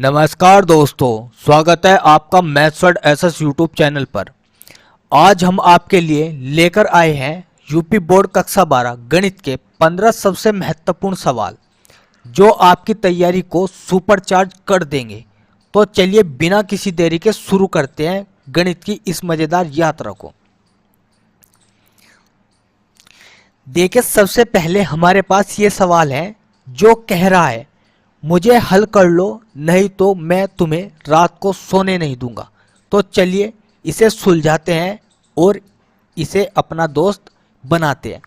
नमस्कार दोस्तों, स्वागत है आपका maths word SS YouTube channel पर। आज हम आपके लिए लेकर आए हैं यूपी बोर्ड कक्षा 12 गणित के 15 सबसे महत्वपूर्ण सवाल जो आपकी तैयारी को सुपरचार्ज कर देंगे। तो चलिए बिना किसी देरी के शुरू करते हैं गणित की इस मज़ेदार यात्रा को। देखिए, सबसे पहले हमारे पास ये सवाल है जो कह रहा है मुझे हल कर लो नहीं तो मैं तुम्हें रात को सोने नहीं दूंगा। तो चलिए इसे सुलझाते हैं और इसे अपना दोस्त बनाते हैं।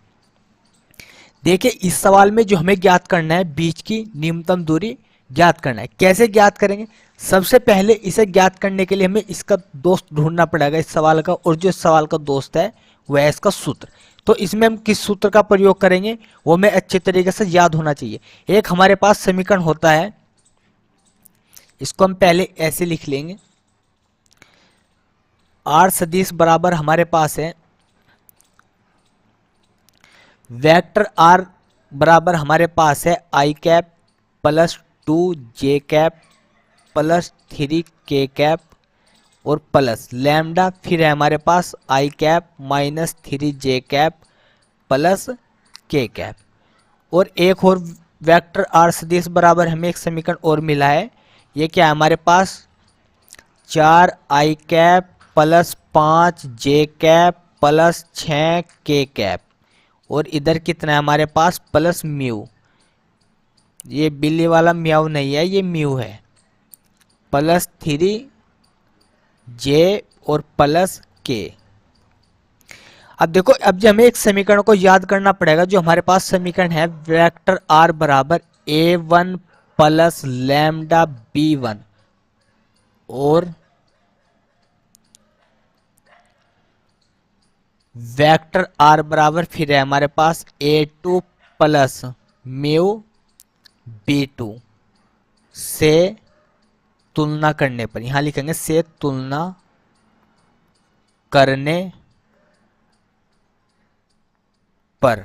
देखिए, इस सवाल में जो हमें ज्ञात करना है बीच की न्यूनतम दूरी ज्ञात करना है। कैसे ज्ञात करेंगे? सबसे पहले इसे ज्ञात करने के लिए हमें इसका दोस्त ढूंढना पड़ेगा इस सवाल का, और जो इस सवाल का दोस्त है वह है इसका सूत्र। तो इसमें हम किस सूत्र का प्रयोग करेंगे वो हमें अच्छे तरीके से याद होना चाहिए। एक हमारे पास समीकरण होता है, इसको हम पहले ऐसे लिख लेंगे। आर सदिश बराबर हमारे पास है वेक्टर आर बराबर हमारे पास है आई कैप प्लस 2 जे कैप प्लस 3 के कैप और प्लस लैम्डा, फिर है हमारे पास आई कैप माइनस 3 जे कैप प्लस के कैप। और एक और वेक्टर आर सदिश बराबर हमें एक समीकरण और मिला है। ये क्या है हमारे पास 4 आई कैप प्लस 5 जे कैप प्लस 6 के कैप, और इधर कितना है हमारे पास प्लस म्यू। ये बिल्ली वाला म्याऊ नहीं है, ये म्यू है, प्लस 3 जे और प्लस के। अब देखो, अब जो हमें एक समीकरण को याद करना पड़ेगा, जो हमारे पास समीकरण है वेक्टर आर बराबर a1 प्लस लैम्डा b1 और वेक्टर आर बराबर फिर है हमारे पास a2 प्लस म्यू b2 से तुलना करने पर, यहां लिखेंगे से तुलना करने पर।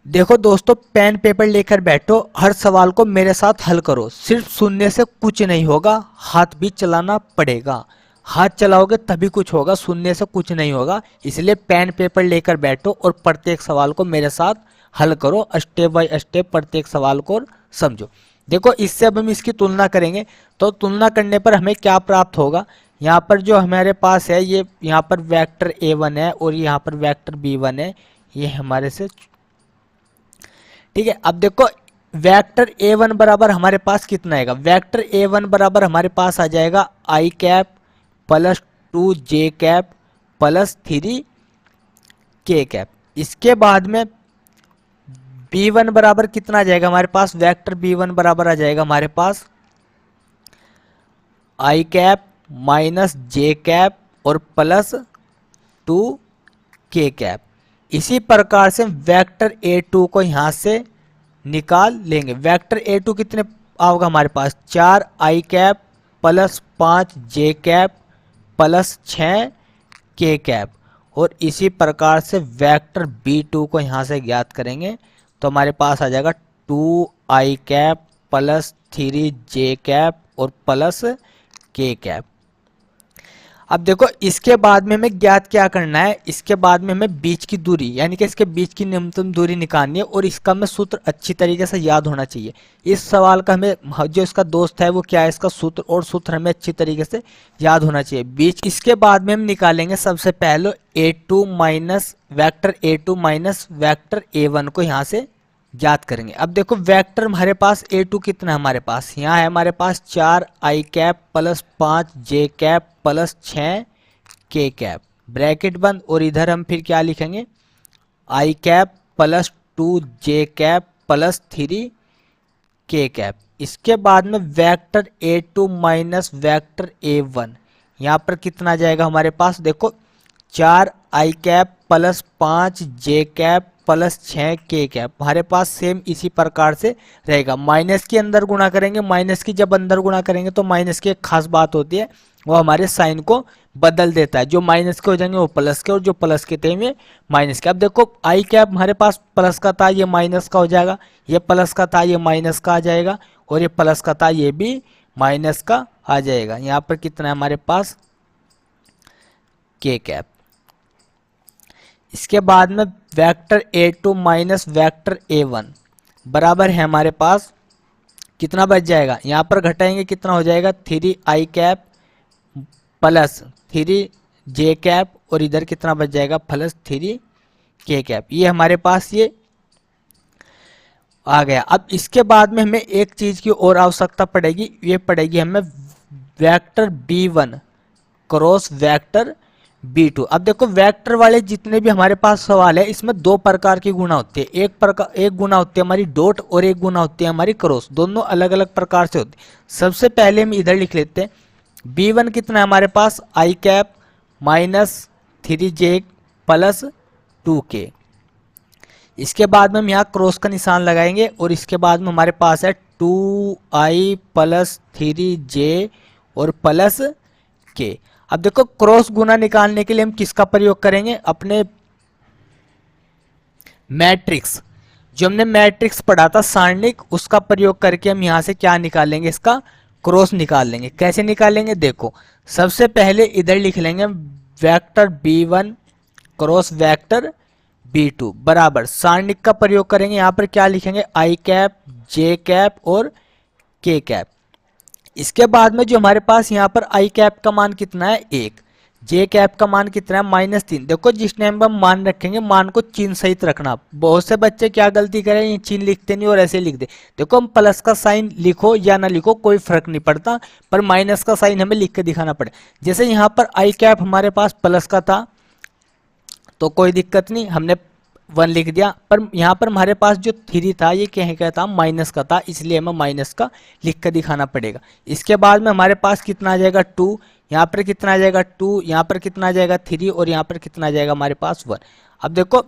देखो दोस्तों, पेन पेपर लेकर बैठो, हर सवाल को मेरे साथ हल करो। सिर्फ सुनने से कुछ नहीं होगा, हाथ भी चलाना पड़ेगा। हाथ चलाओगे तभी कुछ होगा, सुनने से कुछ नहीं होगा। इसलिए पेन पेपर लेकर बैठो और प्रत्येक सवाल को मेरे साथ हल करो, स्टेप बाय स्टेप प्रत्येक सवाल को समझो। देखो, इससे अब हम इसकी तुलना करेंगे, तो तुलना करने पर हमें क्या प्राप्त होगा। यहाँ पर जो हमारे पास है, ये यहाँ पर वेक्टर a1 है और यहाँ पर वेक्टर b1 है, ये हमारे से ठीक है। अब देखो, वेक्टर a1 बराबर हमारे पास कितना आएगा? वेक्टर a1 बराबर हमारे पास आ जाएगा आई कैप प्लस 2 जे कैप प्लस 3 के कैप। इसके बाद में b1 बराबर कितना आ जाएगा हमारे पास? वेक्टर b1 बराबर आ जाएगा हमारे पास आई कैप माइनस जे कैप और प्लस 2 के कैप। इसी प्रकार से वेक्टर a2 को यहां से निकाल लेंगे। वेक्टर a2 कितने आओगे हमारे पास? 4 आई कैप प्लस 5 जे कैप प्लस 6 के कैप। और इसी प्रकार से वेक्टर b2 को यहां से ज्ञात करेंगे तो हमारे पास आ जाएगा 2 आई कैप प्लस 3 जे कैप और प्लस के कैप। अब देखो, इसके बाद में हमें ज्ञात क्या करना है? इसके बाद में हमें बीच की दूरी, यानी कि इसके बीच की न्यूनतम दूरी निकालनी है, और इसका हमें सूत्र अच्छी तरीके से याद होना चाहिए। इस सवाल का हमें जो इसका दोस्त है वो क्या है, इसका सूत्र, और सूत्र हमें अच्छी तरीके से याद होना चाहिए बीच। इसके बाद में हम निकालेंगे सबसे पहले a2 minus vector a2 minus vector a1 को यहाँ से ज्ञात करेंगे। अब देखो, वेक्टर हमारे पास a2 कितना है हमारे पास? यहाँ है हमारे पास 4 आई कैप प्लस 5 जे कैप प्लस 6 के कैप, ब्रैकेट बंद, और इधर हम फिर क्या लिखेंगे? आई कैप प्लस 2 जे कैप प्लस 3 के कैप। इसके बाद में vector a2 minus vector a1, यहाँ पर कितना आ जाएगा हमारे पास? देखो, 4 आई कैप प्लस 5 जे कैप प्लस 6 के कैप, हमारे पास सेम इसी प्रकार से रहेगा। माइनस के अंदर गुणा करेंगे, माइनस की जब अंदर गुणा करेंगे तो माइनस की एक खास बात होती है, वो हमारे साइन को बदल देता है। जो माइनस के हो जाएंगे वो प्लस के, और जो प्लस के थे में माइनस के। अब देखो आई कैप हमारे पास प्लस का था, ये माइनस का हो जाएगा, ये प्लस का था, ये माइनस का आ जाएगा, और ये प्लस का था, ये भी माइनस का आ जाएगा। यहाँ पर कितना है हमारे पास के कैप। इसके बाद में vector A2 minus vector A1 बराबर है हमारे पास कितना बच जाएगा, यहाँ पर घटाएंगे कितना हो जाएगा 3i cap plus 3j cap, और इधर कितना बच जाएगा प्लस 3k कैप। ये हमारे पास ये आ गया। अब इसके बाद में हमें एक चीज की और आवश्यकता पड़ेगी, ये पड़ेगी हमें vector B1 cross vector B2। अब देखो वेक्टर वाले जितने भी हमारे पास सवाल है, इसमें दो प्रकार की गुणा होती है। एक गुणा होती है हमारी डॉट, और एक गुणा होती है हमारी क्रॉस, दोनों अलग अलग प्रकार से होती है। सबसे पहले हम इधर लिख लेते हैं, B1 कितना है हमारे पास i cap minus 3j plus 2k। इसके बाद में हम यहाँ क्रॉस का निशान लगाएंगे, और इसके बाद में हमारे पास है 2i प्लस 3j और प्लस k। अब देखो क्रॉस गुना निकालने के लिए हम किसका प्रयोग करेंगे, अपने मैट्रिक्स, जो हमने मैट्रिक्स पढ़ा था सारणिक, उसका प्रयोग करके हम यहां से क्या निकालेंगे, इसका क्रॉस निकाल लेंगे। कैसे निकालेंगे देखो, सबसे पहले इधर लिख लेंगे vector B1 cross vector B2 बराबर सारणिक का प्रयोग करेंगे। यहां पर क्या लिखेंगे i कैप j कैप और k कैप। इसके बाद में जो हमारे पास यहाँ पर i कैप का मान कितना है 1, j कैप का मान कितना है -3। देखो जिस टाइम पर हम मान रखेंगे, मान को चिन्ह सहित रखना। बहुत से बच्चे क्या गलती करें, ये चिन्ह लिखते नहीं और ऐसे लिख दे। देखो हम प्लस का साइन लिखो या ना लिखो कोई फर्क नहीं पड़ता, पर माइनस का साइन हमें लिख के दिखाना पड़े। जैसे यहाँ पर i कैप हमारे पास प्लस का था तो कोई दिक्कत नहीं, हमने 1 लिख दिया, पर यहाँ पर हमारे पास जो 3 था ये क्या था माइनस का था, इसलिए हमें माइनस का लिख कर दिखाना पड़ेगा। इसके बाद में हमारे पास कितना आ जाएगा 2, यहाँ पर कितना आ जाएगा 2, यहाँ पर कितना आ जाएगा 3, और यहाँ पर कितना आ जाएगा हमारे पास 1। अब देखो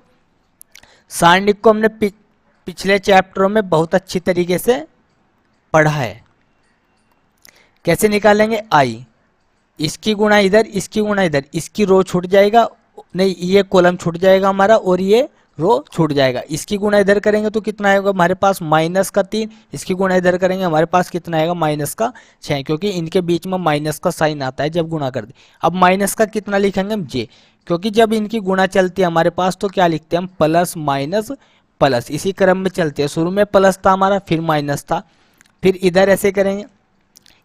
सारणिक को हमने पिछले चैप्टरों में बहुत अच्छी तरीके से पढ़ा है। कैसे निकालेंगे i, इसकी गुणा इधर, इसकी गुणा इधर, इसकी रो छूट जाएगा, नहीं ये कॉलम छूट जाएगा हमारा, और ये रो छूट जाएगा। इसकी गुणा इधर करेंगे तो कितना आएगा हमारे पास -3, इसकी गुणा इधर करेंगे हमारे पास कितना आएगा -6, क्योंकि इनके बीच में माइनस का साइन आता है जब गुणा कर दे। अब माइनस का कितना लिखेंगे हम j, क्योंकि जब इनकी गुणा चलती है हमारे पास तो क्या लिखते हैं हम प्लस माइनस प्लस, इसी क्रम में चलते हैं। शुरू में प्लस था हमारा, फिर माइनस था, फिर इधर ऐसे करेंगे,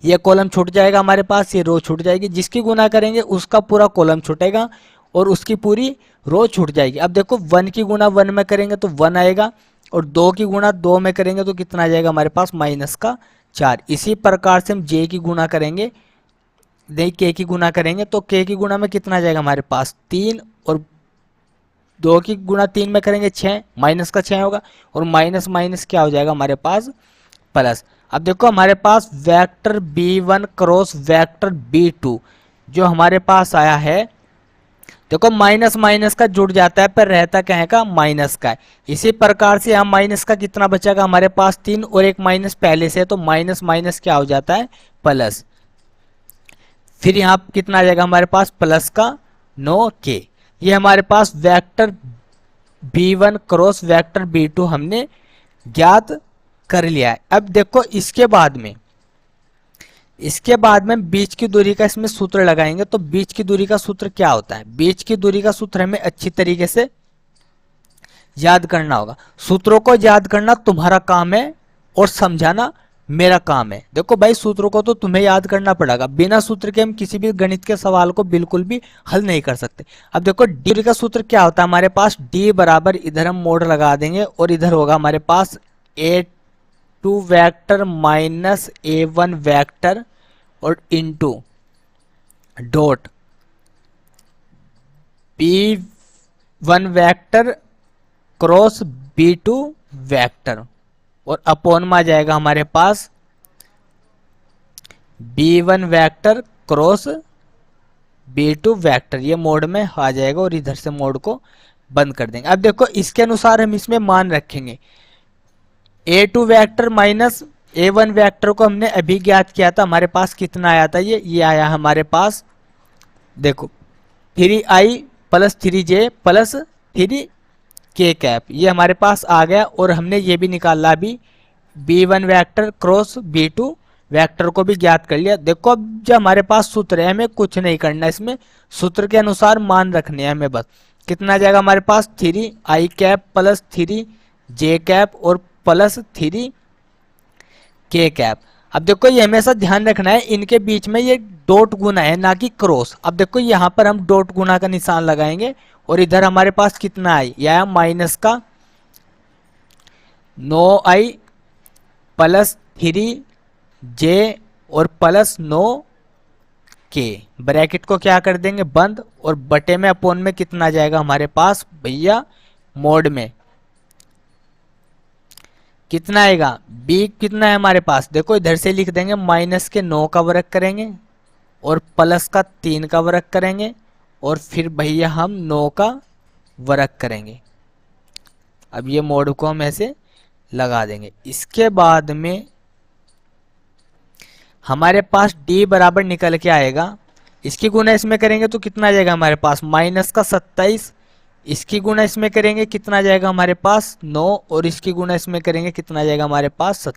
ये कॉलम छूट जाएगा हमारे पास, ये रो छूट जाएगी। जिसकी गुणा करेंगे उसका पूरा कॉलम छूटेगा और उसकी पूरी रो छूट जाएगी। अब देखो 1 की गुणा 1 में करेंगे तो 1 आएगा, और 2 की गुणा 2 में करेंगे तो कितना आ जाएगा हमारे पास -4। इसी प्रकार से हम j की गुणा करेंगे, नहीं k की गुणा करेंगे तो k की गुणा में कितना आ जाएगा हमारे पास 3, और 2 की गुणा 3 में करेंगे 6, माइनस का 6 होगा, और माइनस माइनस क्या हो जाएगा हमारे पास प्लस। अब देखो हमारे पास vector B1 cross vector B2 जो हमारे पास आया है, देखो माइनस माइनस का जुड़ जाता है पर रहता क्या है का माइनस का है। इसी प्रकार से हम माइनस का कितना बचेगा हमारे पास 3, और एक माइनस पहले से, तो माइनस माइनस क्या हो जाता है प्लस। फिर यहाँ कितना आ जाएगा हमारे पास प्लस का 9k। ये हमारे पास vector B1 cross vector B2 हमने ज्ञात कर लिया है। अब देखो इसके बाद में बीच की दूरी का इसमें सूत्र लगाएंगे। तो बीच की दूरी का सूत्र क्या होता है, बीच की दूरी का सूत्र हमें अच्छी तरीके से याद करना होगा। सूत्रों को याद करना तुम्हारा काम है और समझाना मेरा काम है। देखो भाई सूत्रों को तो तुम्हें याद करना पड़ेगा, बिना सूत्र के हम किसी भी गणित के सवाल को बिल्कुल भी हल नहीं कर सकते। अब देखो डी का सूत्र क्या होता है हमारे पास, डी बराबर इधर हम मोड़ लगा देंगे और इधर होगा हमारे पास A2 vector minus A1 vector और into dot B1 vector cross B2 vector, और अपॉन में आ जाएगा हमारे पास B1 vector cross B2 vector. ये मोड में आ जाएगा और इधर से मोड को बंद कर देंगे। अब देखो इसके अनुसार हम इसमें मान रखेंगे। A2 vector minus A1 vector को हमने अभी ज्ञात किया था, हमारे पास कितना आया था, ये आया हमारे पास, देखो 3i plus 3j plus 3k cap, ये हमारे पास आ गया। और हमने ये भी निकाला अभी B1 vector cross B2 vector को भी ज्ञात कर लिया। देखो अब जो हमारे पास सूत्र है, हमें कुछ नहीं करना, इसमें सूत्र के अनुसार मान रखने हैं हमें बस। कितना आ जाएगा हमारे पास 3i cap plus 3j cap और प्लस 3k कैप। अब देखो ये हमेशा ध्यान रखना है, इनके बीच में ये डॉट गुना है ना कि क्रॉस। अब देखो यहाँ पर हम डॉट गुना का निशान लगाएंगे और इधर हमारे पास कितना है, यह आया माइनस का 9i प्लस 3j और प्लस 9k, ब्रैकेट को क्या कर देंगे बंद, और बटे में अपोन में कितना आ जाएगा हमारे पास भैया, मोड में कितना आएगा, b कितना है हमारे पास, देखो इधर से लिख देंगे माइनस के 9 का वर्ग करेंगे और प्लस का 3 का वर्ग करेंगे और फिर भैया हम 9 का वर्ग करेंगे। अब ये मोड को हम ऐसे लगा देंगे। इसके बाद में हमारे पास d बराबर निकल के आएगा, इसकी गुना इसमें करेंगे तो कितना आ जाएगा हमारे पास माइनस का 27, इसकी गुना इसमें करेंगे कितना आ जाएगा हमारे पास 9 और इसकी गुना इसमें करेंगे कितना आ जाएगा हमारे पास 7।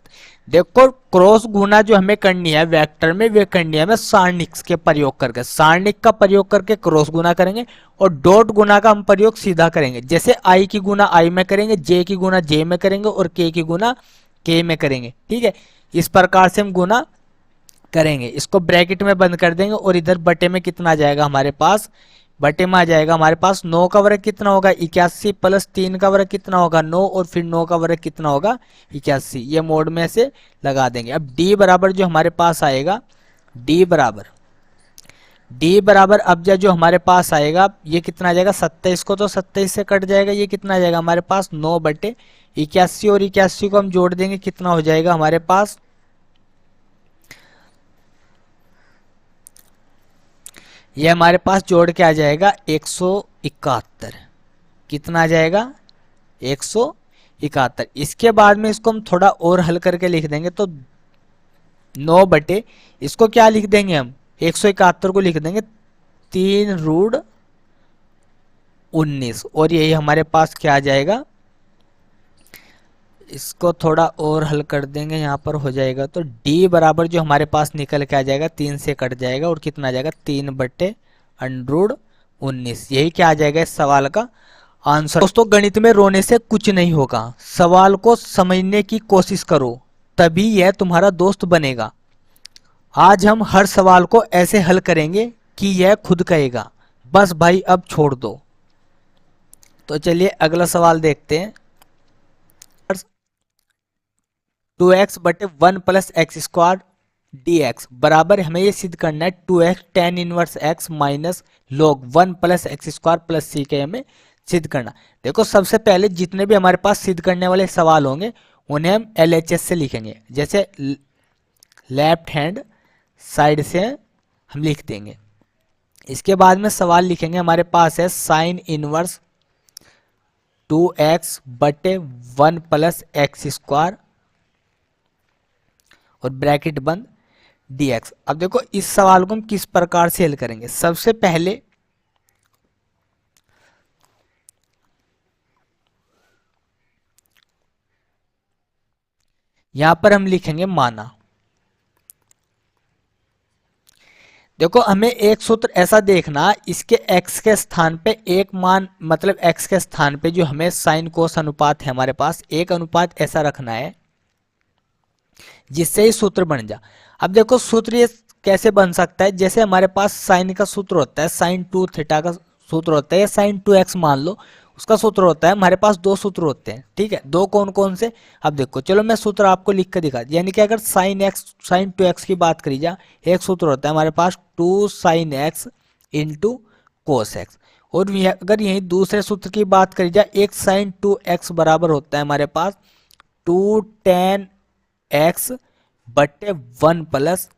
देखो क्रॉस गुना जो हमें करनी है वेक्टर में, वे करनी है हमें सारणिक के प्रयोग करके, सारणिक का प्रयोग करके क्रॉस गुना करेंगे और डॉट गुना का हम प्रयोग सीधा करेंगे। जैसे i की गुना i में करेंगे, j की गुना j में करेंगे और k की गुना k में करेंगे, ठीक है। इस प्रकार से हम गुना करेंगे, इसको ब्रैकेट में बंद कर देंगे और इधर बटे में कितना आ जाएगा हमारे पास, बटे में आ जाएगा हमारे पास 9 का वर्ग कितना होगा 81 प्लस 3 का वर्ग कितना होगा 9 और फिर 9 का वर्ग कितना होगा 81, ये मोड में से लगा देंगे। अब d बराबर जो हमारे पास आएगा, d बराबर अब जो हमारे पास आएगा ये कितना आ जाएगा 27 को तो 27 से कट जाएगा, ये कितना आ जाएगा हमारे पास 9 बटे 81 और 81 को हम जोड़ देंगे कितना हो जाएगा हमारे पास, ये हमारे पास जोड़ के आ जाएगा 171, कितना आ जाएगा 171। इसके बाद में इसको हम थोड़ा और हल करके लिख देंगे तो 9 बटे इसको क्या लिख देंगे हम 171 को लिख देंगे 3√19 और यही हमारे पास क्या आ जाएगा, इसको थोड़ा और हल कर देंगे यहाँ पर हो जाएगा तो d बराबर जो हमारे पास निकल के आ जाएगा 3 से कट जाएगा और कितना आ जाएगा 3/√19, यही क्या आ जाएगा इस सवाल का आंसर। दोस्तों गणित में रोने से कुछ नहीं होगा, सवाल को समझने की कोशिश करो तभी यह तुम्हारा दोस्त बनेगा। आज हम हर सवाल को ऐसे हल करेंगे कि यह खुद कहेगा बस भाई अब छोड़ दो। तो चलिए अगला सवाल देखते हैं। 2x बटे 1 प्लस एक्स स्क्वायर dx बराबर, हमें ये सिद्ध करना है 2x tan inverse x minus log 1 plus x square plus c के हमें सिद्ध करना। देखो सबसे पहले जितने भी हमारे पास सिद्ध करने वाले सवाल होंगे उन्हें हम LHS से लिखेंगे, जैसे लेफ्ट हैंड साइड से हम लिख देंगे। इसके बाद में सवाल लिखेंगे, हमारे पास है साइन इनवर्स 2x बटे 1 प्लस एक्स स्क्वायर और ब्रैकेट बंद dx। अब देखो इस सवाल को हम किस प्रकार से हल करेंगे, सबसे पहले यहां पर हम लिखेंगे माना। देखो हमें एक सूत्र ऐसा देखना, इसके x के स्थान पे एक मान, मतलब x के स्थान पे जो हमें साइन कोस अनुपात है हमारे पास एक अनुपात ऐसा रखना है जिससे ही सूत्र बन जा। अब देखो सूत्र ये कैसे बन सकता है, जैसे हमारे पास साइन का सूत्र होता है, साइन 2 थीटा का सूत्र होता है, या साइन 2x मान लो उसका सूत्र होता है। हमारे पास दो सूत्र होते हैं, ठीक है, दो कौन कौन से। अब देखो चलो मैं सूत्र आपको लिख कर दिखा, यानी कि अगर साइन 2x की बात करी जाए, एक सूत्र होता है हमारे पास 2 sin x into cos x, और अगर यही दूसरे सूत्र की बात करी जाए, एक साइन 2x बराबर होता है हमारे पास 2 tan x बटे 1 प्लस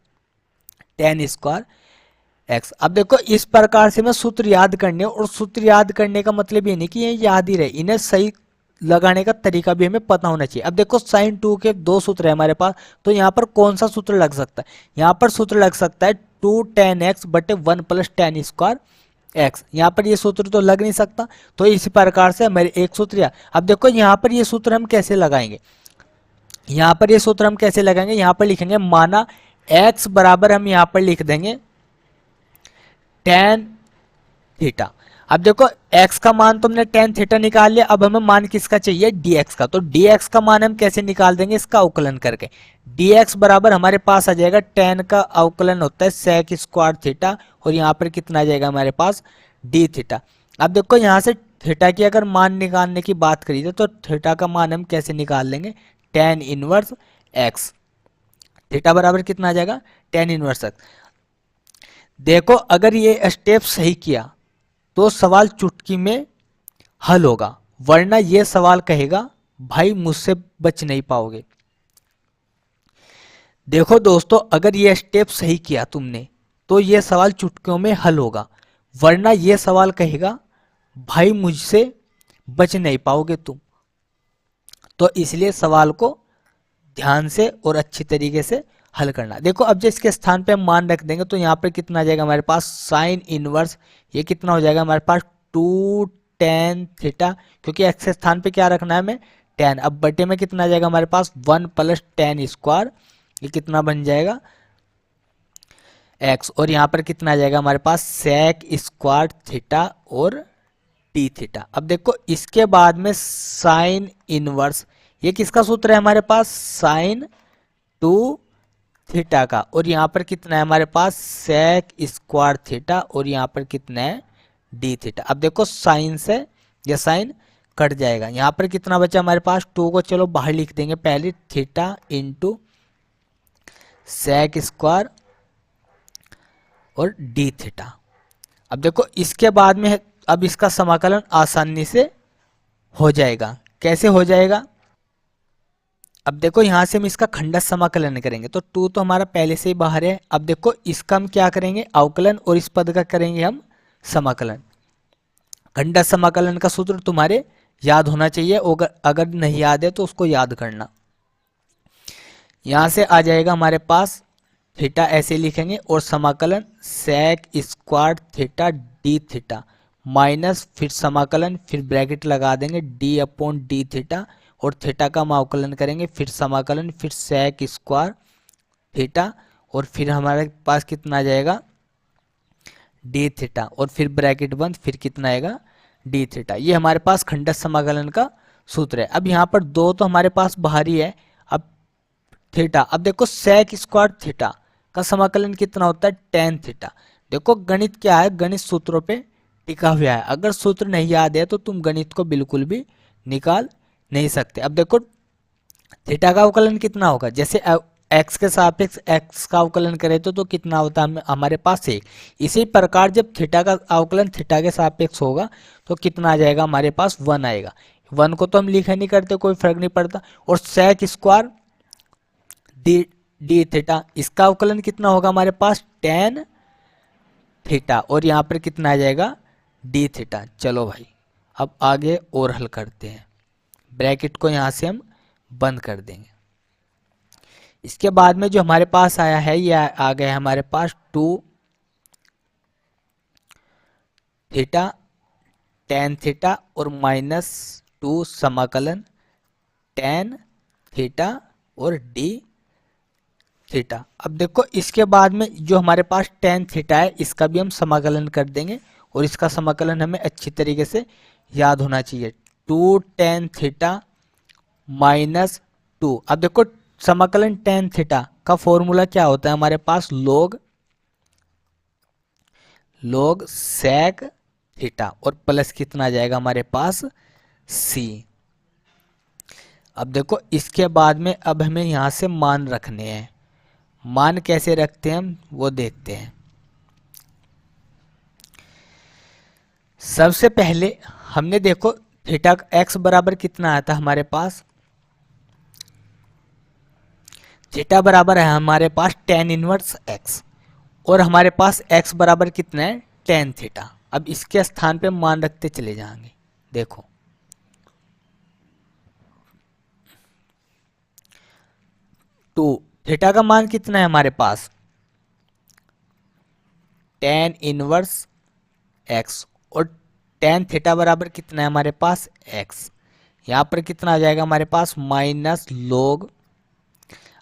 tan स्क्वायर एक्स। अब देखो इस प्रकार से मैं सूत्र याद करने, और सूत्र याद करने का मतलब ये नहीं कि ये याद ही रहे, इन्हें सही लगाने का तरीका भी हमें पता होना चाहिए। अब देखो साइन 2 के दो सूत्र है हमारे पास, तो यहाँ पर कौन सा सूत्र लग सकता है? यहाँ पर सूत्र लग सकता है 2 tan x बटे 1 प्लस tan स्क्वायर एक्स। यहाँ पर ये सूत्र तो लग नहीं सकता, तो इसी प्रकार से हमारे एक सूत्र। अब देखो यहाँ पर ये सूत्र हम कैसे लगाएंगे, यहाँ पर ये सूत्र हम कैसे लगाएंगे, यहाँ पर लिखेंगे माना x बराबर हम यहाँ पर लिख देंगे tan थीटा। अब देखो x का मान तो हमने tan थीटा निकाल लिया, अब हमें मान किसका चाहिए? dx का। तो dx का मान हम कैसे निकाल देंगे? इसका अवकलन करके। dx बराबर हमारे पास आ जाएगा tan का अवकलन होता है sec स्क्वायर थीटा, और यहाँ पर कितना आ जाएगा हमारे पास? d theta. अब देखो यहाँ से थीटा की अगर मान निकालने की बात करी जाए तो थीटा का मान हम कैसे निकाल लेंगे? tan inverse x। थीटा बराबर कितना आ जाएगा? tan inverse x। देखो अगर ये स्टेप सही किया तो सवाल चुटकी में हल होगा, वरना ये सवाल कहेगा भाई मुझसे बच नहीं पाओगे। देखो दोस्तों अगर ये स्टेप सही किया तुमने तो ये सवाल चुटकियों में हल होगा, वरना ये सवाल कहेगा भाई मुझसे बच नहीं पाओगे तुम। तो इसलिए सवाल को ध्यान से और अच्छी तरीके से हल करना। देखो अब जो इसके स्थान पे हम मान रख देंगे तो यहाँ पर कितना आ जाएगा हमारे पास? साइन इनवर्स, ये कितना हो जाएगा हमारे पास? 2 tan थीटा, क्योंकि एक्स के स्थान पे क्या रखना है हमें? tan। अब बटे में कितना आ जाएगा हमारे पास? 1 प्लस tan स्क्वायर, ये कितना बन जाएगा? x। और यहाँ पर कितना आ जाएगा हमारे पास? sec स्क्वायर थीटा और d थीटा। अब देखो इसके बाद में साइन इनवर्स, ये किसका सूत्र है हमारे पास? साइन 2 थीटा का, और यहाँ पर कितना है हमारे पास? सेक स्क्वायर थीटा, और यहाँ पर कितना है? D theta. अब देखो साइन से ये साइन कट जाएगा, यहाँ पर कितना बचा हमारे पास? 2 को चलो बाहर लिख देंगे पहले, थीटा इंटू सेक स्क्वायर और डी थीटा। अब देखो इसके बाद में अब इसका समाकलन आसानी से हो जाएगा। कैसे हो जाएगा? अब देखो यहाँ से हम इसका खंडस समाकलन करेंगे, तो 2 तो हमारा पहले से ही बाहर है। अब देखो इसका हम क्या करेंगे? अवकलन, और इस पद का करेंगे हम समाकलन। खंडस समाकलन का सूत्र तुम्हारे याद होना चाहिए, अगर नहीं याद है तो उसको याद करना। यहाँ से आ जाएगा हमारे पास थीटा, ऐसे लिखेंगे, और समाकलन sec square theta D theta minus फिर समाकलन, फिर ब्रैकेट लगा देंगे डी अपॉन डी थीटा, और थीटा का हम अवकलन करेंगे, फिर समाकलन, फिर सेक स्क्वायर थीटा, और फिर हमारे पास कितना आ जाएगा? डी थीटा, और फिर ब्रैकेट बंद, फिर कितना आएगा? D theta. ये हमारे पास खंडस समाकलन का सूत्र है। अब यहाँ पर 2 तो हमारे पास बाहरी है। अब थीटा, अब देखो सेक स्क्वायर थीटा का समाकलन कितना होता है? tan theta. देखो गणित क्या है? गणित सूत्रों पे टिका हुआ है। अगर सूत्र नहीं याद है तो तुम गणित को बिल्कुल भी निकाल नहीं सकते। अब देखो थीटा का अवकलन कितना होगा? जैसे x के सापेक्ष x का अवकलन करें तो कितना होता है हमारे पास? 1। इसी प्रकार जब थीटा का अवकलन थीटा के सापेक्ष होगा तो कितना आ जाएगा हमारे पास? 1 आएगा। 1 को तो हम लिखा नहीं करते, कोई फर्क नहीं पड़ता। और सेक स्क्वायर डी थीटा, इसका अवकलन कितना होगा हमारे पास? tan थीटा, और यहाँ पर कितना आ जाएगा? D theta. चलो भाई अब आगे और हल करते हैं। ब्रैकेट को यहाँ से हम बंद कर देंगे। इसके बाद में जो हमारे पास आया है, ये आ गया हमारे पास 2 थीटा tan थीटा और माइनस 2 समाकलन tan थीटा और d थीटा। अब देखो इसके बाद में जो हमारे पास tan थीटा है, इसका भी हम समाकलन कर देंगे, और इसका समाकलन हमें अच्छी तरीके से याद होना चाहिए। 2 tan थीटा माइनस 2। अब देखो समाकलन tan थीटा का फॉर्मूला क्या होता है हमारे पास? log sec थीटा, और प्लस कितना आ जाएगा हमारे पास? c। अब देखो इसके बाद में अब हमें यहाँ से मान रखने हैं। मान कैसे रखते हैं हम वो देखते हैं। सबसे पहले हमने देखो थीटा x बराबर कितना आया था हमारे पास? थीटा बराबर है हमारे पास tan इनवर्स x, और हमारे पास x बराबर कितना है, tan थीटा। अब इसके स्थान पे मान रखते चले जाएंगे। देखो 2 थीटा का मान कितना है हमारे पास, tan इनवर्स x, और tan थीटा बराबर कितना है हमारे पास x। यहाँ पर कितना आ जाएगा हमारे पास, माइनस log।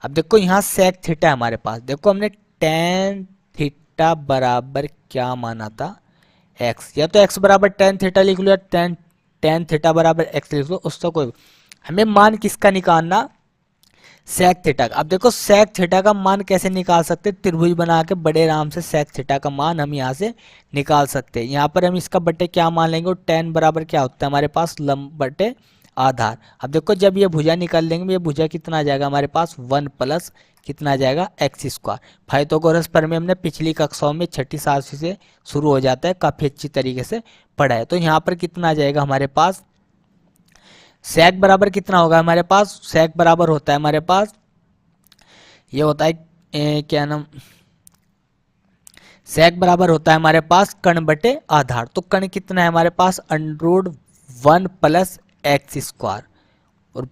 अब देखो यहाँ sec थीटा है हमारे पास। देखो हमने tan थीटा बराबर क्या माना था, x। या तो x बराबर tan थीटा लिख लो या tan थीटा बराबर x लिख लो, उसका कोई, हमें मान किसका निकालना, सेक थीटा का। अब देखो सेक थीटा का मान कैसे निकाल सकते, त्रिभुज बना के बड़े आराम से सेक थीटा का मान हम यहाँ से निकाल सकते हैं। यहाँ पर हम इसका बटे क्या मान लेंगे, और tan बराबर क्या होता है हमारे पास, लंब बटे आधार। अब देखो जब ये भुजा निकाल लेंगे, ये भुजा कितना आ जाएगा हमारे पास, 1 प्लस कितना आ जाएगा, एक्स स्क्वायर। पाइथागोरस प्रमेय हमने पिछली कक्षाओं में छठी सातवीं से शुरू हो जाता है, काफ़ी अच्छी तरीके से पढ़ा है। तो यहाँ पर कितना आ जाएगा हमारे पास, सेक बराबर कितना होगा हमारे पास, सेक बराबर होता है हमारे पास, ये होता है क्या नाम, सेक बराबर होता है हमारे पास कर्ण बटे आधार। तो कर्ण कितना है हमारे पास, √1 प्लस एक्स स्क्वायर, और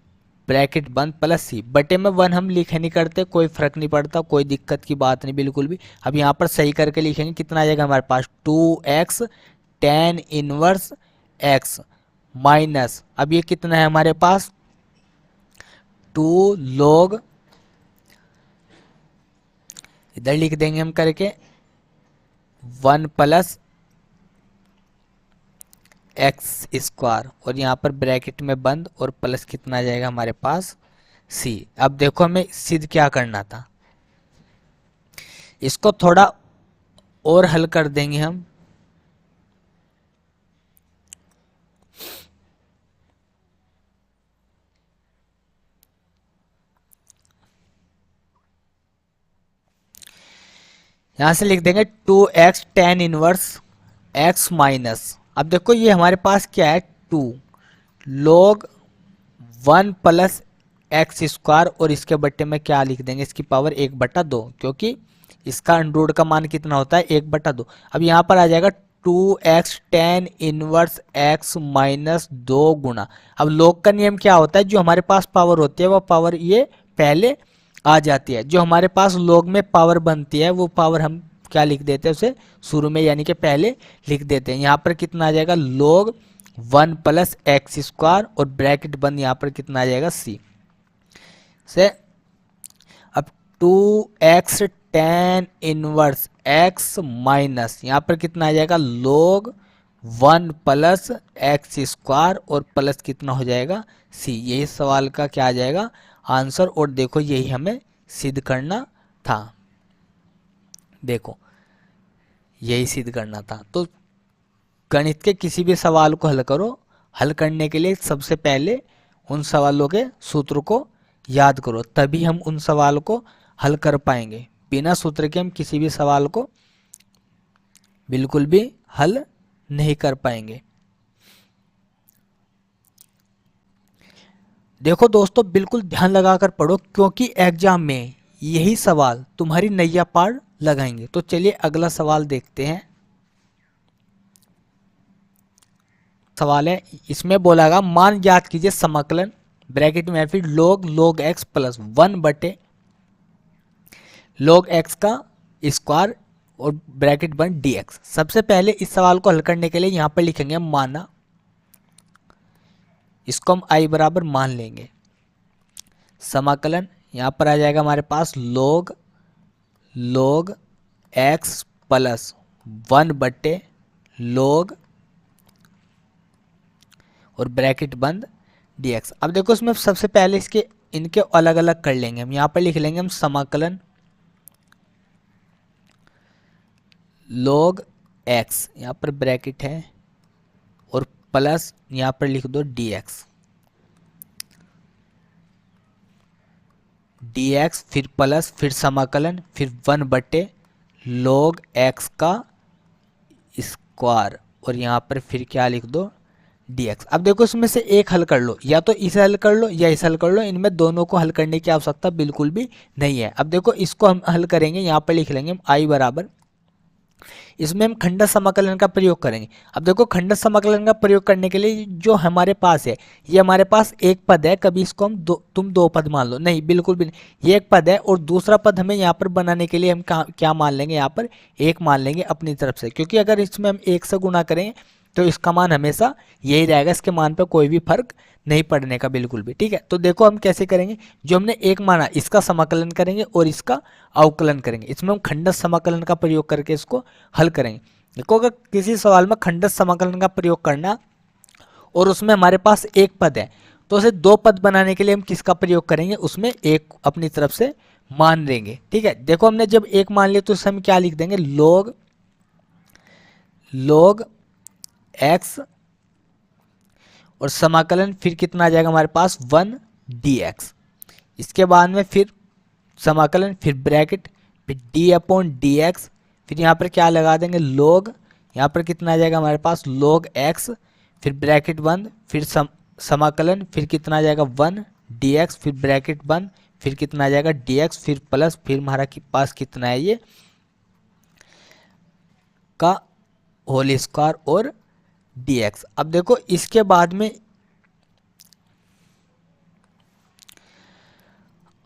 ब्रैकेट बंद प्लस सी। बटे में 1 हम लिखे नहीं करते, कोई फर्क नहीं पड़ता, कोई दिक्कत की बात नहीं बिल्कुल भी। अब यहाँ पर सही करके लिखेंगे, कितना आ जाएगा हमारे पास, 2x tan inverse x minus, अब ये कितना है हमारे पास, 2 log, इधर लिख देंगे हम करके 1 प्लस एक्स स्क्वायर, और यहाँ पर ब्रैकेट में बंद, और प्लस कितना आ जाएगा हमारे पास, c। अब देखो हमें सिद्ध क्या करना था, इसको थोड़ा और हल कर देंगे हम। यहां से लिख देंगे 2x tan inverse x minus, अब देखो ये हमारे पास क्या है, 2 log 1 प्लस एक्स स्क्वायर, और इसके बट्टे में क्या लिख देंगे, इसकी पावर 1/2, क्योंकि इसका अंडर का मान कितना होता है, 1/2। अब यहाँ पर आ जाएगा 2x tan inverse x minus 2 गुना। अब log का नियम क्या होता है, जो हमारे पास पावर होती है वो पावर ये पहले आ जाती है, जो हमारे पास log में पावर बनती है वो पावर हम क्या लिख देते हैं, उसे शुरू में यानी कि पहले लिख देते हैं। यहाँ पर कितना आ जाएगा, log 1 प्लस एक्स स्क्वायर, और ब्रैकेट बंद, यहाँ पर कितना आ जाएगा, c से। अब 2x tan inverse x minus, यहाँ पर कितना आ जाएगा, log 1 प्लस एक्स स्क्वायर, और प्लस कितना हो जाएगा, c। यही सवाल का क्या आ जाएगा आंसर। और देखो यही हमें सिद्ध करना था, देखो यही सिद्ध करना था। तो गणित के किसी भी सवाल को हल करो, हल करने के लिए सबसे पहले उन सवालों के सूत्र को याद करो, तभी हम उन सवाल को हल कर पाएंगे। बिना सूत्र के हम किसी भी सवाल को बिल्कुल भी हल नहीं कर पाएंगे। देखो दोस्तों बिल्कुल ध्यान लगाकर पढ़ो, क्योंकि एग्जाम में यही सवाल तुम्हारी नैया पार लगाएंगे। तो चलिए अगला सवाल देखते हैं। सवाल है, इसमें बोलागा मान ज्ञात कीजिए समाकलन, ब्रैकेट में फिर log x प्लस 1 बटे log x का स्क्वायर, और ब्रैकेट बंद dx। सबसे पहले इस सवाल को हल करने के लिए यहाँ पर लिखेंगे हम माना, इसको हम i बराबर मान लेंगे। समाकलन यहाँ पर आ जाएगा हमारे पास log x प्लस 1 बटे log, और ब्रैकेट बंद dx। अब देखो इसमें सबसे पहले इसके इनके अलग अलग कर लेंगे हम। यहाँ पर लिख लेंगे हम समाकलन log x, यहाँ पर ब्रैकेट है, और प्लस यहाँ पर लिख दो dx, फिर प्लस, फिर समाकलन, फिर 1 बटे log x का स्क्वायर, और यहाँ पर फिर क्या लिख दो dx। अब देखो इसमें से एक हल कर लो, या तो इसे हल कर लो या इसे हल कर लो, इनमें दोनों को हल करने की आवश्यकता बिल्कुल भी नहीं है। अब देखो इसको हम हल करेंगे, यहाँ पर लिख लेंगे हम i बराबर इसमें हम खंडस समाकलन का प्रयोग करेंगे। अब देखो खंडस समाकलन का प्रयोग करने के लिए जो हमारे पास है, ये हमारे पास एक पद है, कभी इसको हम तुम दो पद मान लो, नहीं बिल्कुल भी नहीं, ये एक पद है और दूसरा पद हमें यहाँ पर बनाने के लिए हम क्या मान लेंगे, यहाँ पर एक मान लेंगे अपनी तरफ से, क्योंकि अगर इसमें हम एक से गुणा करें तो इसका मान हमेशा यही रहेगा, इसके मान पर कोई भी फर्क नहीं पड़ने का बिल्कुल भी। ठीक है, तो देखो हम कैसे करेंगे, जो हमने एक माना इसका समाकलन करेंगे और इसका अवकलन करेंगे। इसमें हम खंडस समाकलन का प्रयोग करके इसको हल करेंगे। देखो अगर किसी सवाल में खंडस समाकलन का प्रयोग करना और उसमें हमारे पास एक पद है, तो उसे दो पद बनाने के लिए हम किसका प्रयोग करेंगे, उसमें एक अपनी तरफ से मान देंगे। ठीक है, देखो हमने जब एक मान लिया तो उसे हम क्या लिख देंगे, log x और समाकलन फिर कितना आ जाएगा हमारे पास 1 dx। इसके बाद में फिर समाकलन फिर ब्रैकेट फिर d/dx, फिर यहाँ पर क्या लगा देंगे log, यहाँ पर कितना आ जाएगा हमारे पास log x, फिर ब्रैकेट बंद, फिर समाकलन फिर कितना आ जाएगा 1 dx, फिर ब्रैकेट बंद, फिर कितना आ जाएगा dx, फिर प्लस, फिर हमारा पास कितना है ये का होल स्क्वायर और dx। अब देखो इसके बाद में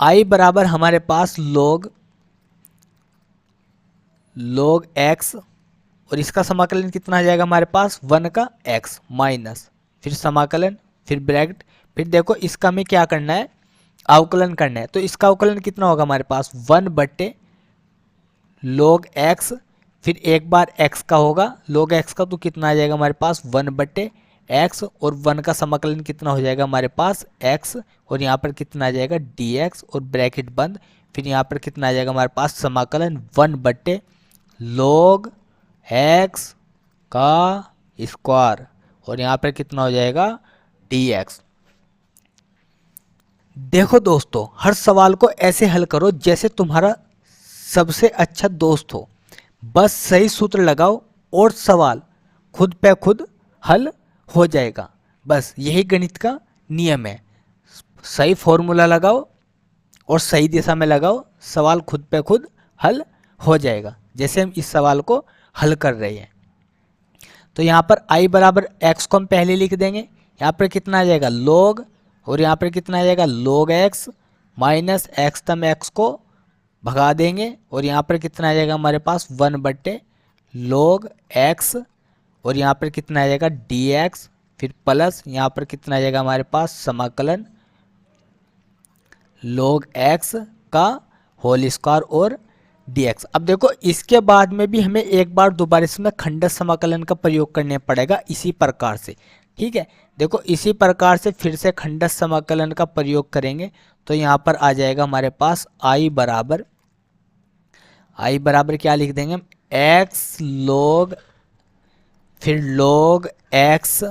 i बराबर हमारे पास log x और इसका समाकलन कितना आ जाएगा हमारे पास 1 का x माइनस, फिर समाकलन फिर ब्रैकेट, फिर देखो इसका हमें क्या करना है, अवकलन करना है। तो इसका अवकलन कितना होगा हमारे पास 1/log x, फिर एक बार x का होगा log x का, तो कितना आ जाएगा हमारे पास 1/x और 1 का समाकलन कितना हो जाएगा हमारे पास x और यहाँ पर कितना आ जाएगा dx और ब्रैकेट बंद, फिर यहाँ पर कितना आ जाएगा हमारे पास समाकलन 1/log x का स्क्वायर और यहाँ पर कितना हो जाएगा dx। देखो दोस्तों, हर सवाल को ऐसे हल करो जैसे तुम्हारा सबसे अच्छा दोस्त हो, बस सही सूत्र लगाओ और सवाल खुद पे खुद हल हो जाएगा। बस यही गणित का नियम है, सही फॉर्मूला लगाओ और सही दिशा में लगाओ, सवाल खुद पे खुद हल हो जाएगा, जैसे हम इस सवाल को हल कर रहे हैं। तो यहाँ पर i बराबर x को हम पहले लिख देंगे, यहाँ पर कितना आ जाएगा log और यहाँ पर कितना आ जाएगा log x माइनस x, तम x को भगा देंगे और यहाँ पर कितना आ जाएगा हमारे पास 1/log x और यहाँ पर कितना आ जाएगा dx, फिर प्लस यहाँ पर कितना आ जाएगा हमारे पास समाकलन log x का होल स्क्वायर और dx। अब देखो इसके बाद में भी हमें एक बार दोबारा इसमें खंडस समाकलन का प्रयोग करने पड़ेगा इसी प्रकार से। ठीक है, देखो इसी प्रकार से फिर से खंडस समाकलन का प्रयोग करेंगे, तो यहाँ पर आ जाएगा हमारे पास i बराबर क्या लिख देंगे हम x log फिर log x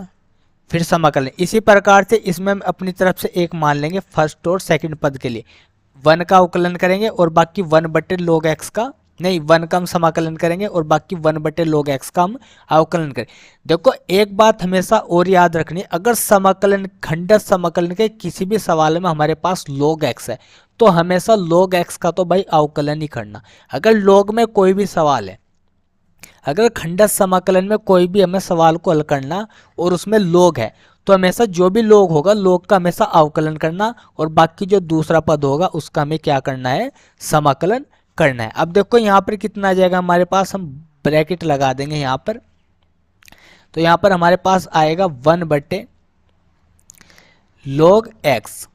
फिर समाकलन। इसी प्रकार से इसमें हम अपनी तरफ से एक मान लेंगे फर्स्ट और सेकंड पद के लिए, 1 का अवकलन करेंगे और बाकी 1/log x का नहीं 1 का हम समाकलन करेंगे और बाकी 1/log x का हम अवकलन करें। देखो एक बात हमेशा और याद रखनी, अगर समाकलन खंडस समाकलन के किसी भी सवाल में हमारे पास log x है तो हमेशा log x का तो भाई अवकलन ही करना। अगर log में कोई भी सवाल है, अगर खंडस समाकलन में कोई भी हमें सवाल को हल करना और उसमें log है, तो हमेशा जो भी log होगा log का हमेशा अवकलन करना और बाकी जो दूसरा पद होगा उसका हमें क्या करना है, समाकलन करना है। अब देखो यहाँ पर कितना आ जाएगा हमारे पास, हम ब्रैकेट लगा देंगे यहाँ पर, तो यहाँ पर हमारे पास आएगा 1/log x,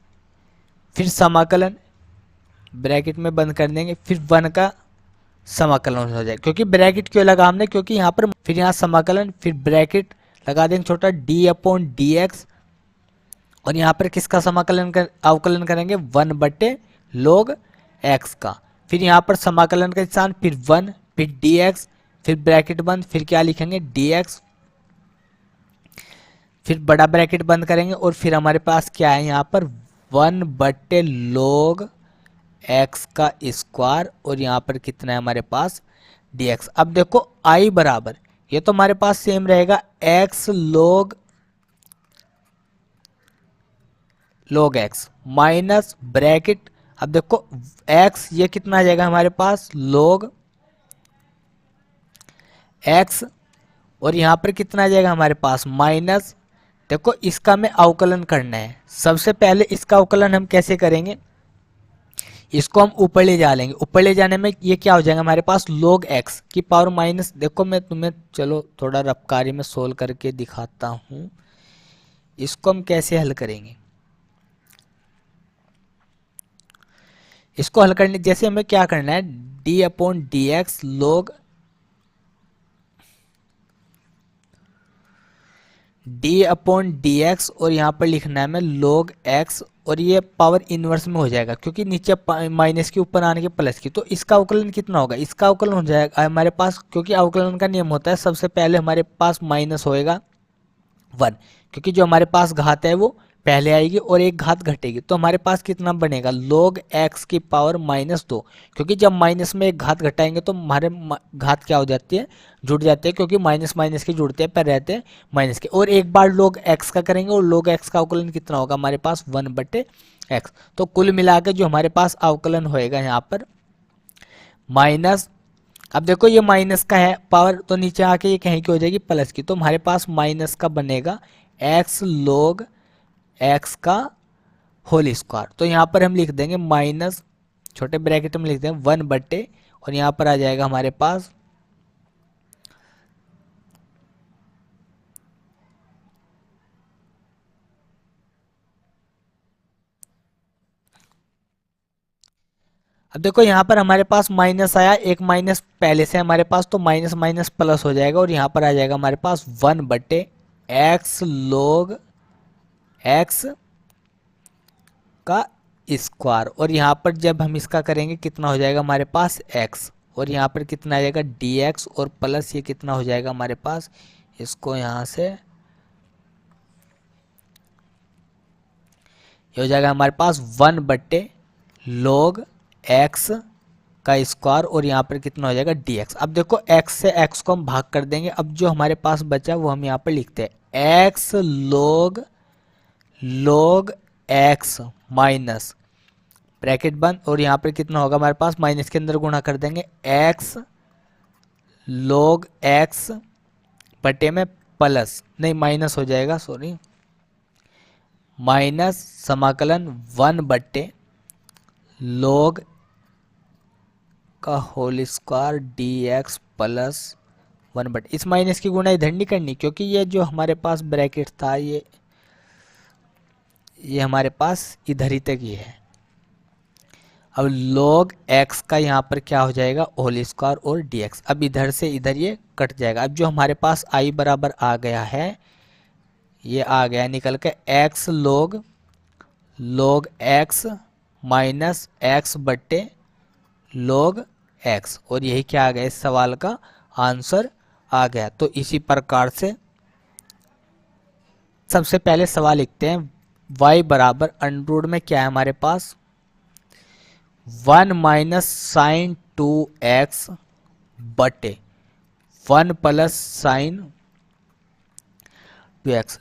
फिर समाकलन ब्रैकेट में बंद कर देंगे, फिर 1 का समाकलन हो जाएगा। क्योंकि ब्रैकेट क्यों लगा हमने, क्योंकि यहाँ पर फिर यहाँ समाकलन फिर ब्रैकेट लगा देंगे छोटा d/dx और यहाँ पर किसका समाकलन अवकलन करेंगे 1/log x का, फिर यहाँ पर समाकलन का स्थान फिर 1 फिर dx फिर ब्रैकेट बंद, फिर क्या लिखेंगे dx, फिर बड़ा ब्रैकेट बंद करेंगे और फिर हमारे पास क्या है यहाँ पर 1/log x का स्क्वायर और यहाँ पर कितना है हमारे पास dx। अब देखो i बराबर, ये तो हमारे पास सेम रहेगा x log x minus bracket, अब देखो x ये कितना आ जाएगा हमारे पास log एक्स और यहाँ पर कितना आ जाएगा हमारे पास माइनस। देखो इसका हमें अवकलन करना है। सबसे पहले इसका अवकलन हम कैसे करेंगे, इसको हम ऊपर ले जा लेंगे। ऊपर ले जाने में ये क्या हो जाएगा हमारे पास log x की पावर माइनस। देखो मैं तुम्हें चलो थोड़ा रफकारी में सोल्व करके दिखाता हूँ। इसको हम कैसे हल करेंगे, इसको हल करने जैसे हमें क्या करना है, d upon D x log d upon D x और यहाँ पर लिखना है हमें log x और ये पावर इनवर्स में हो जाएगा क्योंकि नीचे माइनस के ऊपर आने के प्लस की। तो इसका अवकलन कितना होगा, इसका अवकलन हो जाएगा हमारे पास, क्योंकि अवकलन का नियम होता है सबसे पहले हमारे पास माइनस होएगा 1, क्योंकि जो हमारे पास घात है वो पहले आएगी और एक घात घटेगी। तो हमारे पास कितना बनेगा log x की पावर -2, क्योंकि जब माइनस में एक घात घटाएंगे तो हमारे घात क्या हो जाती है, जुड़ जाते हैं, क्योंकि माइनस माइनस के जुड़ते हैं पर रहते हैं माइनस के। और एक बार log x का करेंगे और log x का अवकलन कितना होगा हमारे पास 1/x। तो कुल मिला के जो हमारे पास अवकलन होएगा यहाँ पर माइनस, अब देखो ये माइनस का है पावर तो नीचे आके ये कहीं की हो जाएगी प्लस की। तो हमारे पास माइनस का बनेगा x log x का होल स्क्वायर। तो यहाँ पर हम लिख देंगे माइनस छोटे ब्रैकेट में लिख देंगे 1/, और यहाँ पर आ जाएगा हमारे पास अब देखो यहाँ पर हमारे पास माइनस आया, एक माइनस पहले से हमारे पास, तो माइनस माइनस प्लस हो जाएगा और यहाँ पर आ जाएगा हमारे पास 1/x log x का स्क्वायर। और यहाँ पर जब हम इसका करेंगे कितना हो जाएगा हमारे पास x, और यहाँ पर कितना आ जाएगा dx और प्लस ये कितना हो जाएगा हमारे पास, इसको यहाँ से ये हो जाएगा हमारे पास 1/log x का स्क्वायर और यहाँ पर कितना हो जाएगा dx। अब देखो x से x को हम भाग कर देंगे। अब जो हमारे पास बचा वो हम यहाँ पर लिखते हैं x log x minus bracket बंद, और यहाँ पर कितना होगा हमारे पास, माइनस के अंदर गुणा कर देंगे x log x बटे में प्लस नहीं माइनस हो जाएगा, सॉरी माइनस समाकलन 1/log का होल स्क्वायर dx प्लस 1/, इस माइनस की गुणा इधर नहीं करनी क्योंकि ये जो हमारे पास ब्रैकेट था ये हमारे पास इधर ही तक ही है। अब log x का यहाँ पर क्या हो जाएगा होल स्क्वायर और dx, अब इधर से इधर ये कट जाएगा। अब जो हमारे पास i बराबर आ गया है, ये आ गया निकल के x log x minus x/log x, और यही क्या आ गया इस सवाल का आंसर आ गया। तो इसी प्रकार से सबसे पहले सवाल लिखते हैं, y बराबर अंडर में क्या है हमारे पास 1 माइनस साइन 2x बटे 1 प्लस साइन 2x।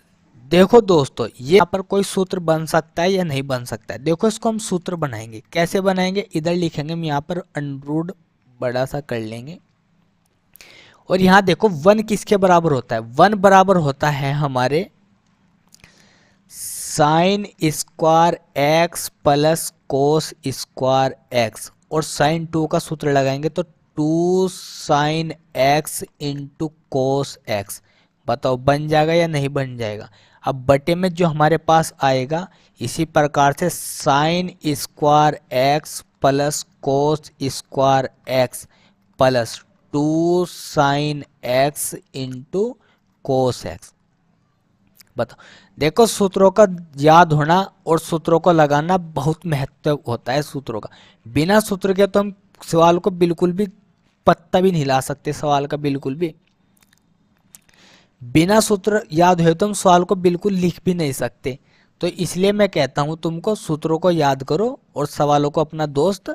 देखो दोस्तों ये यहाँ पर कोई सूत्र बन सकता है या नहीं बन सकता है। देखो इसको हम सूत्र बनाएंगे, कैसे बनाएंगे, इधर लिखेंगे हम यहाँ पर अंडर बड़ा सा कर लेंगे, और यहाँ देखो 1 किसके बराबर होता है, 1 बराबर होता है हमारे sine square x plus cos square x, और साइन 2 का सूत्र लगाएंगे तो 2 sine x into cos x। बताओ बन जाएगा या नहीं बन जाएगा। अब बटे में जो हमारे पास आएगा इसी प्रकार से sine square x plus cos square x plus 2 sine x into cos x। बताओ देखो सूत्रों का याद होना और सूत्रों को लगाना बहुत महत्व होता है सूत्रों का। बिना सूत्र के तो हम सवाल को बिल्कुल भी पत्ता भी नहीं हिला सकते, सवाल का बिल्कुल भी बिना सूत्र याद हुए तो हम सवाल को बिल्कुल लिख भी नहीं सकते। तो इसलिए मैं कहता हूं तुमको सूत्रों को याद करो और सवालों को अपना दोस्त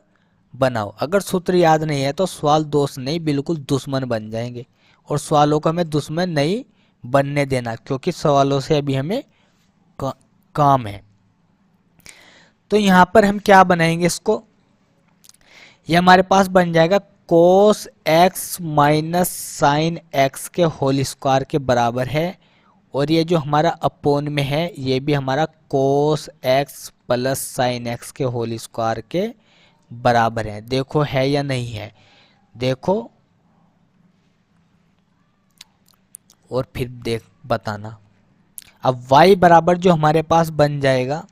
बनाओ। अगर सूत्र याद नहीं है तो सवाल दोस्त नहीं बिल्कुल दुश्मन बन जाएंगे, और सवालों को हमें दुश्मन नहीं बनने देना क्योंकि सवालों से अभी हमें काम है। तो यहाँ पर हम क्या बनाएंगे इसको, ये हमारे पास बन जाएगा कोस एक्स माइनस साइन एक्स के होल स्क्वायर के बराबर है, और ये जो हमारा अपोन में है ये भी हमारा कोस एक्स प्लस साइन एक्स के होल स्क्वायर के बराबर है। देखो है या नहीं है, देखो और फिर देख बताना। अब y बराबर जो हमारे पास बन जाएगा,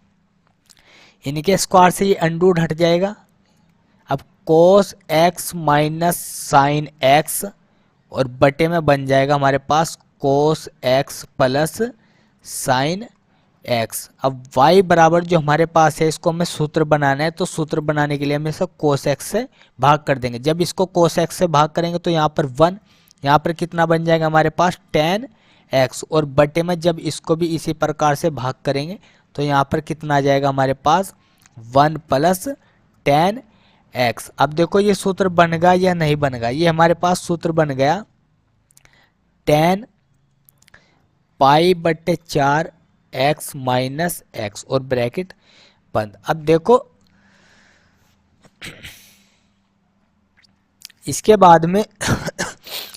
इनके स्क्वायर से ये अंडूड हट जाएगा। अब cos x minus sine x और बटे में बन जाएगा हमारे पास cos x plus sine x. अब y बराबर जो हमारे पास है इसको हमें सूत्र बनाना है, तो सूत्र बनाने के लिए हम इसे कोस एक्स से भाग कर देंगे। जब इसको कोस एक्स से भाग करेंगे तो यहाँ पर 1, यहाँ पर कितना बन जाएगा हमारे पास tan x, और बटे में जब इसको भी इसी प्रकार से भाग करेंगे तो यहाँ पर कितना आ जाएगा हमारे पास 1 प्लस tan x। अब देखो ये सूत्र बन गया या नहीं बन गया, ये हमारे पास सूत्र बन गया tan पाई बटे 4 x माइनस एक्स और ब्रैकेट बंद। अब देखो इसके बाद में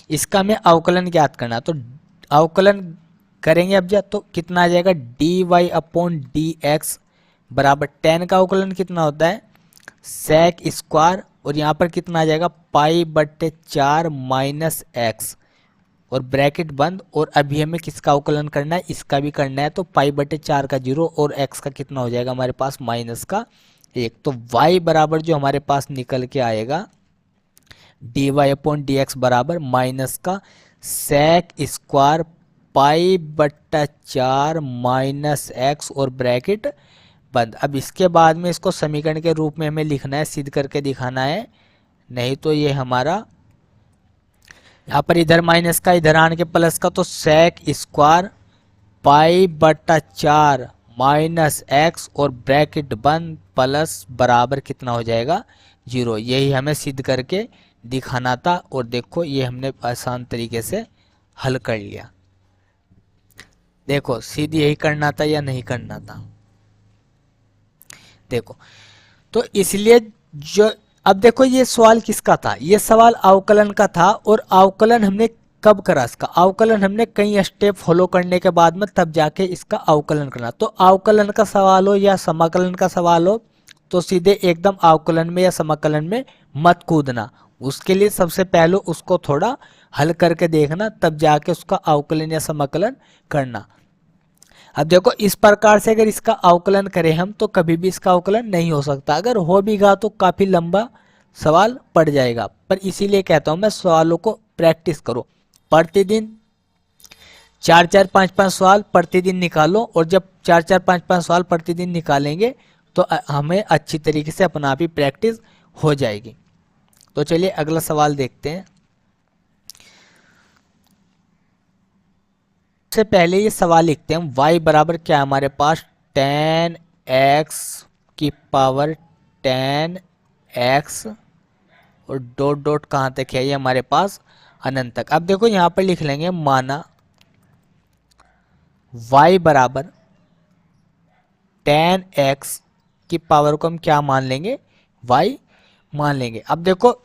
इसका हमें अवकलन ज्ञात करना, तो अवकलन करेंगे अब तो कितना आ जाएगा D Y upon D X बराबर tan का अवकलन कितना होता है सेक स्क्वायर, और यहाँ पर कितना आ जाएगा पाई बटे 4 माइनस एक्स और ब्रैकेट बंद। और अभी हमें किसका अवकलन करना है, इसका भी करना है, तो पाई बटे 4 का 0 और x का कितना हो जाएगा हमारे पास माइनस का 1। तो y बराबर जो हमारे पास निकल के आएगा D Y upon D X बराबर माइनस का सेक स्क्वायर पाई बटा 4 माइनस एक्स और ब्रैकेट बंद। अब इसके बाद में इसको समीकरण के रूप में हमें लिखना है, सिद्ध करके दिखाना है, नहीं तो ये हमारा यहाँ पर इधर माइनस का इधर आने के प्लस का, तो सेक स्क्वायर पाई बटा 4 माइनस एक्स और ब्रैकेट बंद प्लस बराबर कितना हो जाएगा 0। यही हमें सिद्ध करके दिखाना था, और देखो ये हमने आसान तरीके से हल कर लिया। देखो सीधी यही करना था या नहीं करना था, देखो तो इसलिए जो अब देखो ये सवाल किसका था, ये सवाल अवकलन का था, और अवकलन हमने कब करा, इसका अवकलन हमने कई स्टेप फॉलो करने के बाद में तब जाके इसका अवकलन करना। तो अवकलन का सवाल हो या समाकलन का सवाल हो तो सीधे एकदम अवकलन में या समाकलन में मत कूदना, उसके लिए सबसे पहले उसको थोड़ा हल करके देखना, तब जाके उसका अवकलन या समाकलन करना। अब देखो इस प्रकार से अगर इसका अवकलन करें हम तो कभी भी इसका अवकलन नहीं हो सकता, अगर हो भी गा तो काफी लंबा सवाल पड़ जाएगा। पर इसीलिए कहता हूं मैं सवालों को प्रैक्टिस करो, प्रतिदिन 4-4, 5-5 सवाल प्रतिदिन निकालो, और जब 4-4, 5-5 सवाल प्रतिदिन निकालेंगे तो हमें अच्छी तरीके से अपना आप ही प्रैक्टिस हो जाएगी। तो चलिए अगला सवाल देखते हैं। सबसे पहले ये सवाल लिखते हैं, y बराबर क्या है हमारे पास tan x की पावर tan x और डॉट डॉट कहाँ तक है ये हमारे पास अनंत तक। अब देखो यहाँ पर लिख लेंगे माना y बराबर tan x की पावर को हम क्या मान लेंगे y मान लेंगे। अब देखो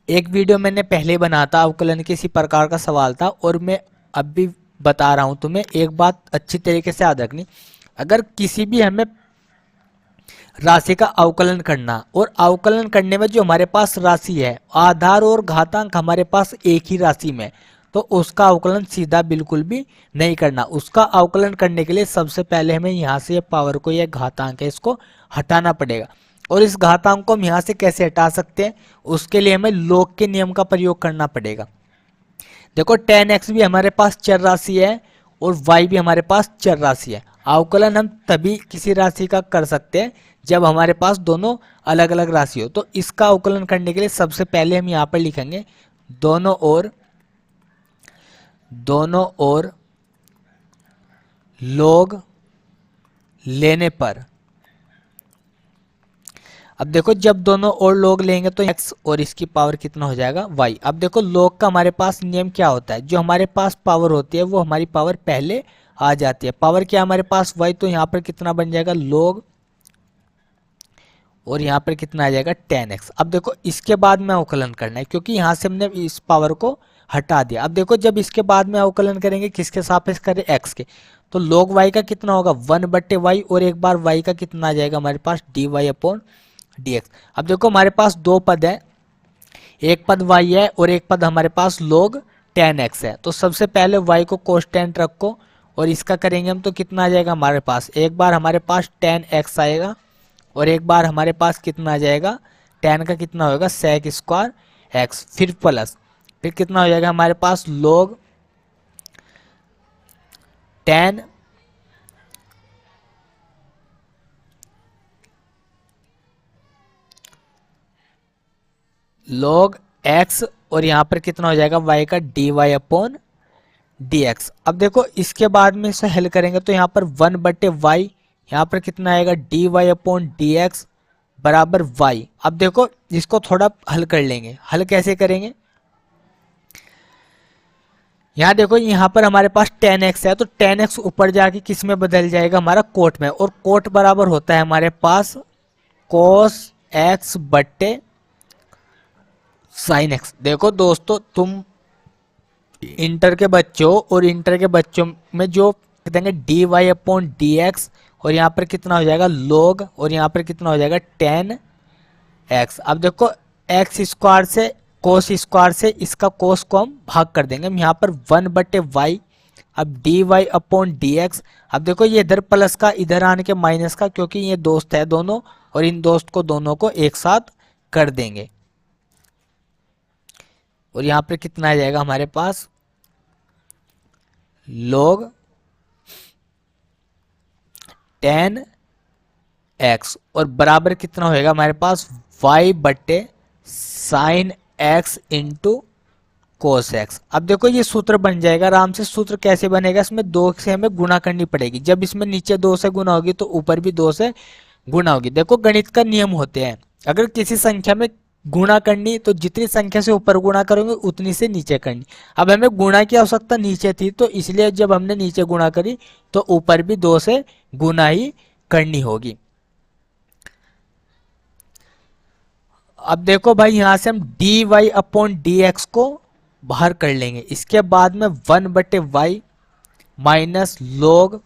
एक वीडियो मैंने पहले बनाया था, अवकलन किसी प्रकार का सवाल था, और मैं अब भी बता रहा हूं तुम्हें, एक बात अच्छी तरीके से याद रखनी, अगर किसी भी हमें राशि का अवकलन करना, और अवकलन करने में जो हमारे पास राशि है आधार और घातांक हमारे पास एक ही राशि में, तो उसका अवकलन सीधा बिल्कुल भी नहीं करना। उसका अवकलन करने के लिए सबसे पहले हमें यहाँ से पावर को, यह घातांक है, इसको हटाना पड़ेगा। और इस घातांक को हम यहाँ से कैसे हटा सकते हैं, उसके लिए हमें लॉग के नियम का प्रयोग करना पड़ेगा। देखो tan x भी हमारे पास चर राशि है और y भी हमारे पास चर राशि है। अवकलन हम तभी किसी राशि का कर सकते हैं जब हमारे पास दोनों अलग अलग राशि हो। तो इसका अवकलन करने के लिए सबसे पहले हम यहाँ पर लिखेंगे दोनों ओर log लेने पर। अब देखो जब दोनों ओर log लेंगे तो x और इसकी पावर कितना हो जाएगा y। अब देखो log का हमारे पास नियम क्या होता है, जो हमारे पास पावर होती है वो हमारी पावर पहले आ जाती है। पावर क्या हमारे पास y, तो यहाँ पर कितना बन जाएगा log और यहाँ पर कितना आ जाएगा 10x। अब देखो इसके बाद में अवकलन करना है क्योंकि यहाँ से हमने इस पावर को हटा दिया। अब देखो जब इसके बाद में अवकलन करेंगे किसके सापेक्ष करें, x के, तो log y का कितना होगा 1/y और एक बार y का कितना आ जाएगा हमारे पास dy/dx। अब देखो हमारे पास दो पद है, एक पद y है और एक पद हमारे पास log 10x है। तो सबसे पहले y को कांस्टेंट रखो और इसका करेंगे हम तो कितना आ जाएगा हमारे पास, एक बार हमारे पास 10x आएगा और एक बार हमारे पास कितना आ जाएगा 10 का कितना होगा sec² x, फिर प्लस, फिर कितना हो जाएगा हमारे पास log 10 log x और यहाँ पर कितना हो जाएगा y का dy/dx। अब देखो इसके बाद में इसे हल करेंगे तो यहाँ पर 1/y, यहाँ पर कितना आएगा dy/dx बराबर y। अब देखो इसको थोड़ा हल कर लेंगे, हल कैसे करेंगे, यहाँ देखो यहाँ पर हमारे पास 10x है तो 10x ऊपर जाके किस में बदल जाएगा हमारा कोट में, और कोट बराबर होता है हमारे पास cos x बट्टे sin x। देखो दोस्तों तुम इंटर के बच्चों और इंटर के बच्चों में जो देंगे dy/dx और यहाँ पर कितना हो जाएगा log और यहाँ पर कितना हो जाएगा 10x। अब देखो x² से cos² से इसका cos को हम भाग कर देंगे, हम यहाँ पर 1/y, अब dy/dx। अब देखो ये इधर प्लस का इधर आने के माइनस का, क्योंकि ये दोस्त है दोनों और इन दोस्त को दोनों को एक साथ कर देंगे और यहाँ पर कितना आ जाएगा हमारे पास log 10x और बराबर कितना होएगा हमारे पास y/sin x into cos x। अब देखो ये सूत्र बन जाएगा आराम से। सूत्र कैसे बनेगा, इसमें 2 से हमें गुणा करनी पड़ेगी, जब इसमें नीचे 2 से गुणा होगी तो ऊपर भी 2 से गुणा होगी। देखो गणित का नियम होते हैं, अगर किसी संख्या में गुणा करनी तो जितनी संख्या से ऊपर गुणा करेंगे उतनी से नीचे करनी। अब हमें गुणा की आवश्यकता नीचे थी तो इसलिए जब हमने नीचे गुणा करी तो ऊपर भी 2 से गुणा ही करनी होगी। अब देखो भाई यहाँ से हम dy/dx को बाहर कर लेंगे, इसके बाद में 1/y माइनस log,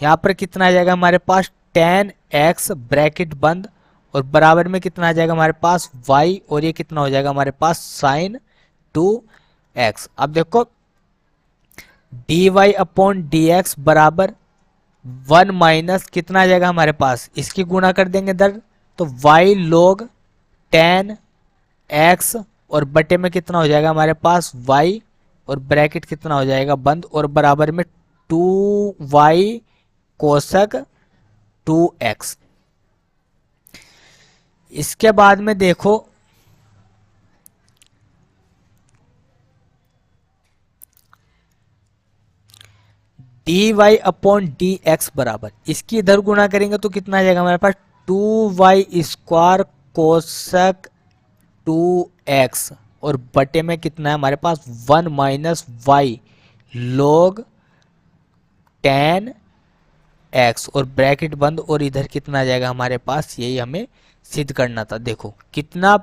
यहाँ पर कितना आ जाएगा हमारे पास 10x ब्रैकेट बंद और बराबर में कितना आ जाएगा हमारे पास y और ये कितना हो जाएगा हमारे पास sin 2x। अब देखो dy/dx बराबर 1 माइनस कितना आ जाएगा हमारे पास, इसकी गुणा कर देंगे इधर तो y log 10x और बटे में कितना हो जाएगा हमारे पास y और ब्रैकेट कितना हो जाएगा बंद और बराबर में 2y कोसक 2x। इसके बाद में देखो dy/dx बराबर इसकी इधर गुणा करेंगे तो कितना आ जाएगा हमारे पास 2y² कोसक 2x और बटे में कितना है हमारे पास 1 माइनस y log 10x और ब्रैकेट बंद और इधर कितना आ जाएगा हमारे पास, यही हमें सिद्ध करना था। देखो कितना